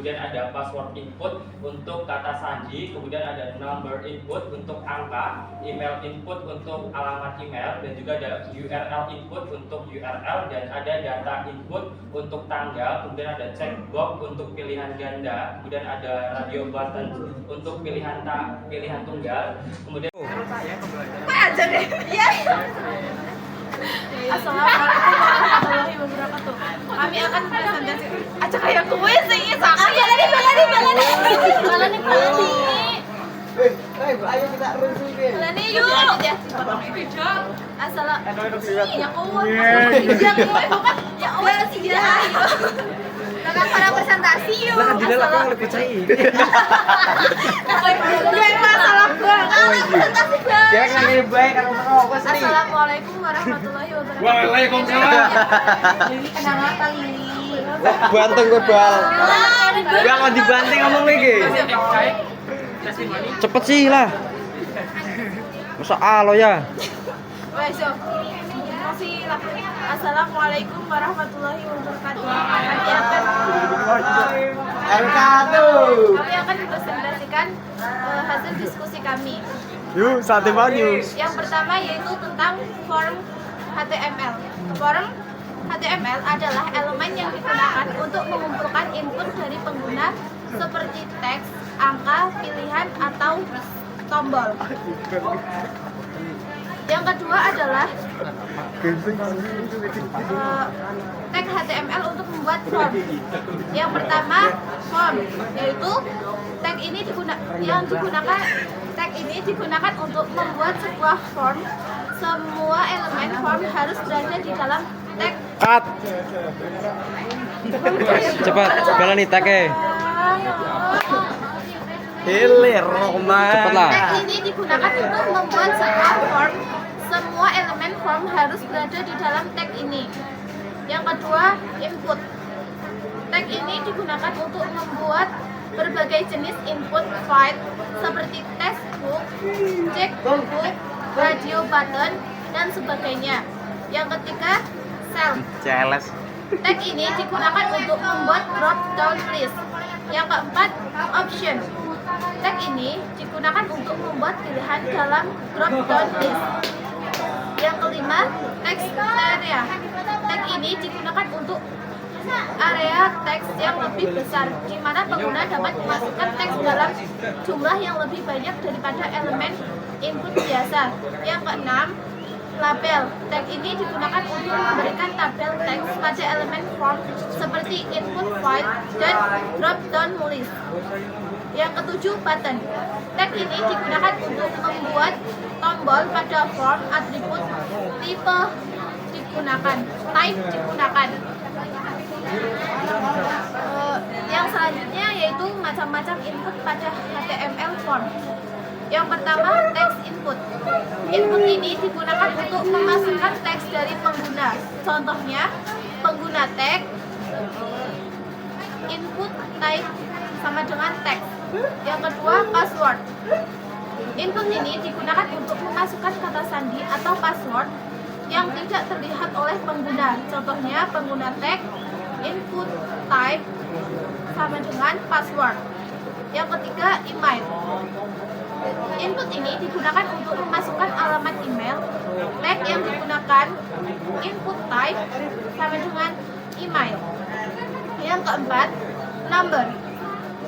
kemudian ada password input untuk kata sandi, kemudian ada number input untuk angka, email input untuk alamat email, dan juga ada URL input untuk URL, dan ada data input untuk tanggal, kemudian ada checkbox untuk pilihan ganda, kemudian ada radio button untuk pilihan tunggal, kemudian Assalamualaikum warahmatullahi wabarakatuh. Kami akan presentasi aja kayak gue sih, sama balani. Ayo kita runtuhin. Balani yuk. Assalamualaikum. Ya Allah. Ya Allah sih dia. Kakak para presentasi yuk. Lah di dalam aku lebih percaya. Gue masalah gue. Presentasi gue. Ya kan lebih baik kalau merokok sih. Assalamualaikum warahmatullahi wabarakatuh. Waalaikumsalam. Ini kenang apa ini? Banteng gue bal. Gak mau dibanting ngomong lagi. Cepet sih lah. Masa alo ya. Wes yo. Masih lah. Assalamualaikum warahmatullahi wabarakatuh. Kami akan mempresentasikan hasil diskusi kami. Yuk, sate news. Yang pertama yaitu tentang form HTML. Form HTML adalah elemen yang digunakan untuk mengumpulkan input dari pengguna seperti teks, angka, pilihan, atau tombol. Yang kedua adalah tag HTML untuk membuat form. Yang pertama form, yaitu tag ini digunakan untuk membuat sebuah form. Semua elemen form harus berada di dalam tag. Cut. Cepat, jalan nih tagnya. Hilir, cepatlah. Tag ini digunakan untuk membuat sebuah form. Semua elemen form harus berada di dalam tag ini. Yang kedua, input. Tag ini digunakan untuk membuat berbagai jenis input file seperti textbook, checkbook, radio button, dan sebagainya. Yang ketiga, cell. Jelas. Tag ini digunakan untuk membuat drop down list. Yang keempat, option. Tag ini digunakan untuk membuat pilihan dalam drop down list. Yang kelima, text area. Tag ini digunakan untuk area teks yang lebih besar, di mana pengguna dapat memasukkan teks dalam jumlah yang lebih banyak daripada elemen input biasa bisa. Yang keenam, label. Tag ini digunakan untuk memberikan tabel teks pada elemen form seperti input file dan drop down list. Yang ketujuh, button. Tag ini digunakan untuk membuat tombol pada form, atribut, tipe digunakan, type digunakan. Yang selanjutnya yaitu macam-macam input pada HTML form. Yang pertama, text input. Input ini digunakan untuk memasukkan teks dari pengguna. Contohnya, pengguna tag input type sama dengan teks. Yang kedua, password. Input ini digunakan untuk memasukkan kata sandi atau password yang tidak terlihat oleh pengguna. Contohnya, pengguna tag input type sama dengan password. Yang ketiga, email. Input ini digunakan untuk memasukkan alamat email. Tag yang digunakan input type sama dengan email. Yang keempat, number.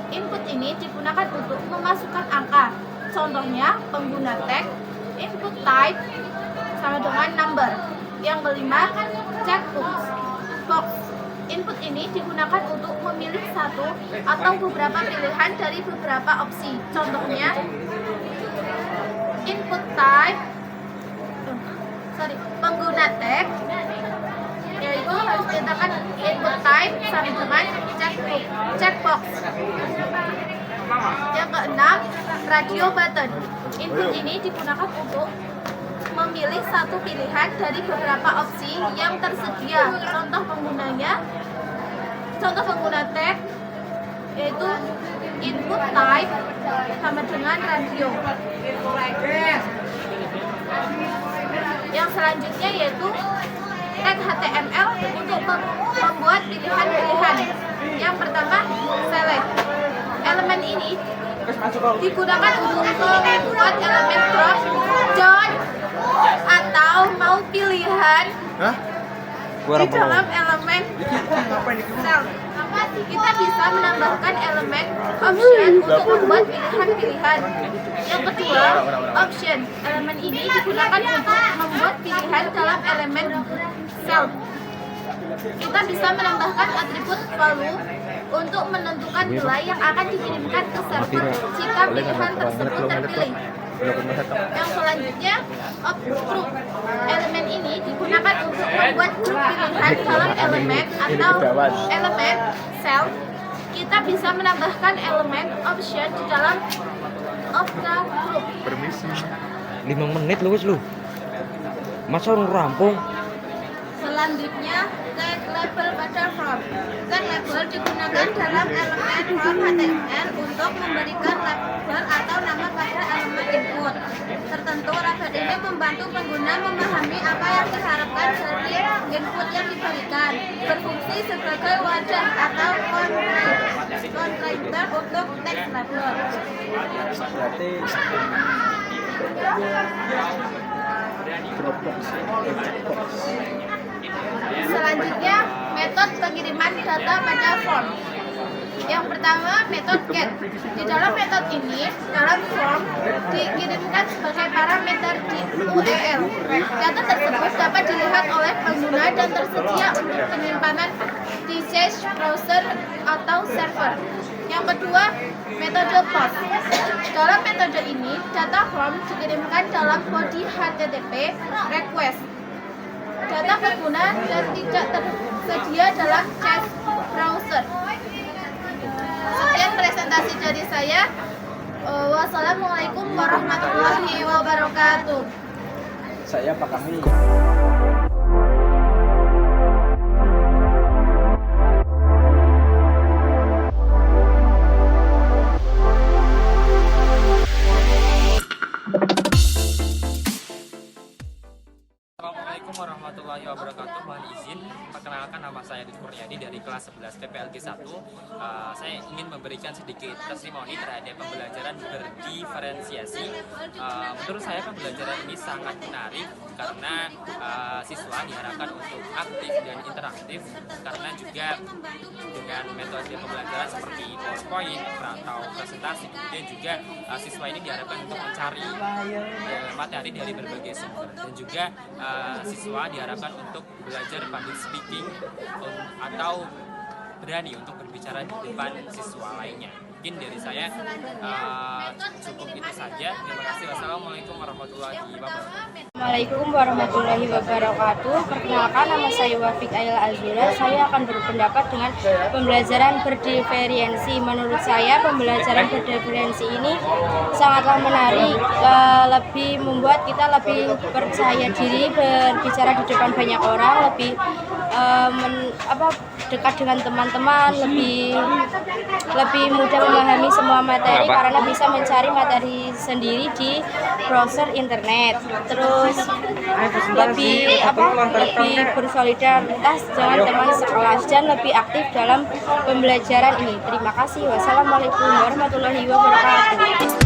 Input ini digunakan untuk memasukkan angka. Contohnya, pengguna tag input type sama dengan number. Yang kelima, checkbox. Box. Input ini digunakan untuk memilih satu atau beberapa pilihan dari beberapa opsi. Contohnya, input type, pengguna tag, yaitu harus dinyatakan input type sama dengan checkbox. Yang keenam, radio button. Input ini digunakan untuk memilih satu pilihan dari beberapa opsi yang tersedia. Contoh pengguna tag yaitu input type sama dengan radio. Yang selanjutnya yaitu tag HTML untuk membuat pilihan-pilihan. Yang pertama, select. Elemen ini digunakan untuk membuat elemen drop down atau mau pilihan di dalam elemen cell. Kita bisa menambahkan elemen option untuk membuat pilihan-pilihan. Yang kedua, option. Elemen ini digunakan untuk membuat pilihan dalam elemen cell. Kita bisa menambahkan atribut value untuk menentukan nilai yang akan dikirimkan ke server jika pilihan tersebut terpilih. Yang selanjutnya, group. Elemen ini digunakan untuk membuat grup pilihan dalam elemen atau elemen cell. Kita bisa menambahkan elemen option di dalam of the group. Permisi. 5 menit lu masa orang rampung. Selanjutnya, tag label pada form. Tag label digunakan dalam elemen form HTML untuk memberikan label atau nama pada elemen input tertentu. Label ini membantu pengguna memahami apa yang diharapkan dari input yang diberikan. Berfungsi sebagai wadah atau container untuk teks label. Selanjutnya, metode pengiriman data pada form. Yang pertama, metode get. Di dalam metode ini, dalam form dikirimkan sebagai parameter di URL. Data tersebut dapat dilihat oleh pengguna dan tersedia untuk penyimpanan di cache, browser, atau server. Yang kedua, metode post. Dalam metode ini, data form dikirimkan dalam body HTTP request. Data pengguna dan tidak tersedia dalam cache browser. Sekian presentasi dari saya. Wassalamualaikum warahmatullahi wabarakatuh. Saya Pak Kami. Assalamualaikum warahmatullahi wabarakatuh. Mohon izin perkenalkan, nama saya Dut Kurniadi dari kelas 11 PPLG 1. Saya ingin memberikan sedikit testimoni terhadap pembelajaran berdiferensiasi. Menurut saya pembelajaran ini sangat menarik karena siswa diharapkan untuk aktif dan interaktif, karena juga dengan metode pembelajaran seperti PowerPoint atau presentasi, kemudian juga siswa ini diharapkan untuk mencari materi dari berbagai sumber, dan juga siswa diharapkan untuk belajar public speaking atau berani untuk berbicara di depan siswa lainnya. Mungkin dari saya cukup itu saja. Terima kasih. Wassalamualaikum warahmatullahi wabarakatuh. Assalamualaikum warahmatullahi wabarakatuh. Perkenalkan, nama saya Wafik Ayla Azura. Saya akan berpendapat dengan pembelajaran berdiferensi. Menurut saya pembelajaran berdiferensi ini sangatlah menarik, lebih membuat kita lebih percaya diri berbicara di depan banyak orang, lebih dekat dengan teman-teman, lebih mudah memahami semua materi karena bisa mencari materi sendiri di browser internet. Terus lebih bersolidaritas dengan teman sekelas dan lebih aktif dalam pembelajaran ini. Terima kasih. Wassalamualaikum warahmatullahi wabarakatuh.